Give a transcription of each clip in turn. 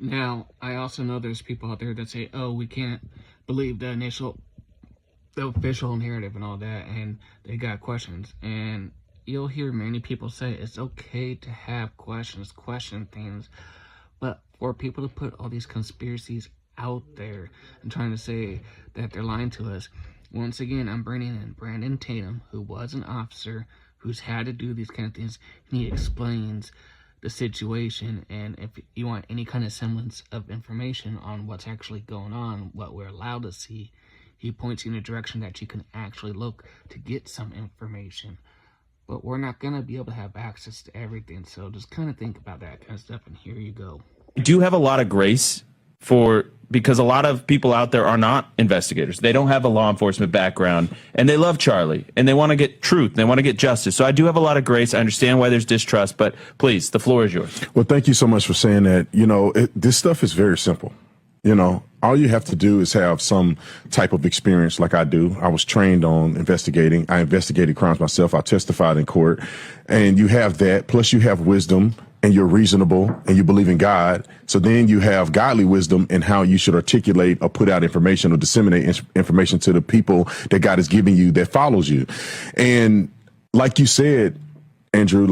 Now, I also know there's people out there that say, "Oh, we can't believe the official narrative and all that," and they got questions. And you'll hear many people say it's okay to have questions, question things, but for people to put all these conspiracies out there and trying to say that they're lying to us, once again, I'm bringing in Brandon Tatum, who was an officer, who's had to do these kind of things, and he explains the situation. And if you want any kind of semblance of information on what's actually going on, what we're allowed to see, he points you in a direction that you can actually look to get some information. But we're not going to be able to have access to everything, so just kind of think about that kind of stuff, and here you go. I do have a lot of grace because a lot of people out there are not investigators. They don't have a law enforcement background, and they love Charlie, and they want to get truth, they want to get justice. So I do have a lot of grace. I understand why there's distrust, but please, the floor is yours. Well, thank you so much for saying that. This stuff is very simple. All you have to do is have some type of experience like I do. I was trained on investigating. I investigated crimes myself. I testified in court. And you have that, plus you have wisdom, and you're reasonable, and you believe in God. So then you have godly wisdom in how you should articulate or put out information or disseminate information to the people that God is giving you that follows you. And like you said, Andrew,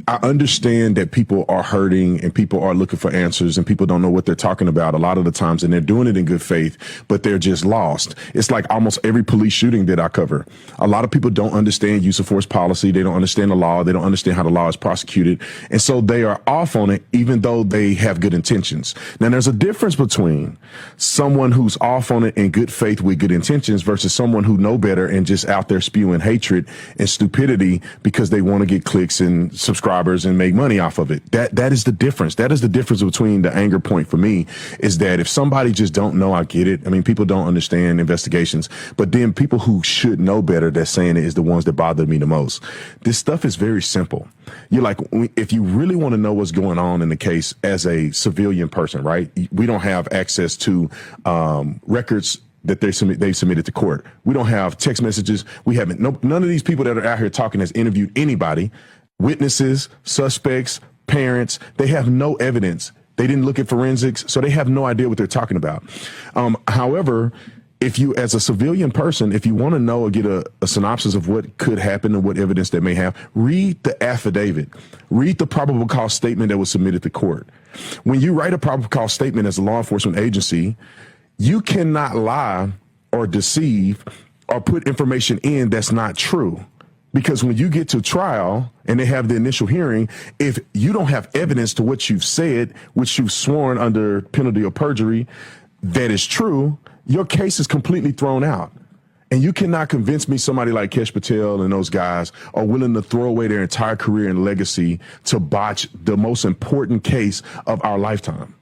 I understand that people are hurting and people are looking for answers and people don't know what they're talking about a lot of the times, and they're doing it in good faith, but they're just lost. It's like almost every police shooting that I cover. A lot of people don't understand use of force policy. They don't understand the law. They don't understand how the law is prosecuted. And so they are off on it, even though they have good intentions. Now, there's a difference between someone who's off on it in good faith with good intentions versus someone who know better and just out there spewing hatred and stupidity because they want to get clicks and subscribers and make money off of it. That is the difference. That is the difference between the anger point for me, is that if somebody just don't know, I get it. I mean, people don't understand investigations, but then people who should know better that's saying it is the ones that bother me the most. This stuff is very simple. You're like, if you really want to know what's going on in the case as a civilian person, right? We don't have access to records that they submitted to court. We don't have text messages. We haven't, none of these people that are out here talking has interviewed anybody. Witnesses, suspects, parents, they have no evidence. They didn't look at forensics, so they have no idea what they're talking about. However, if you, as a civilian person, if you want to know or get a synopsis of what could happen and what evidence they may have, read the affidavit. Read the probable cause statement that was submitted to court. When you write a probable cause statement as a law enforcement agency, you cannot lie or deceive or put information in that's not true. Because when you get to trial and they have the initial hearing, if you don't have evidence to what you've said, which you've sworn under penalty of perjury, that is true, your case is completely thrown out. And you cannot convince me somebody like Kesh Patel and those guys are willing to throw away their entire career and legacy to botch the most important case of our lifetime.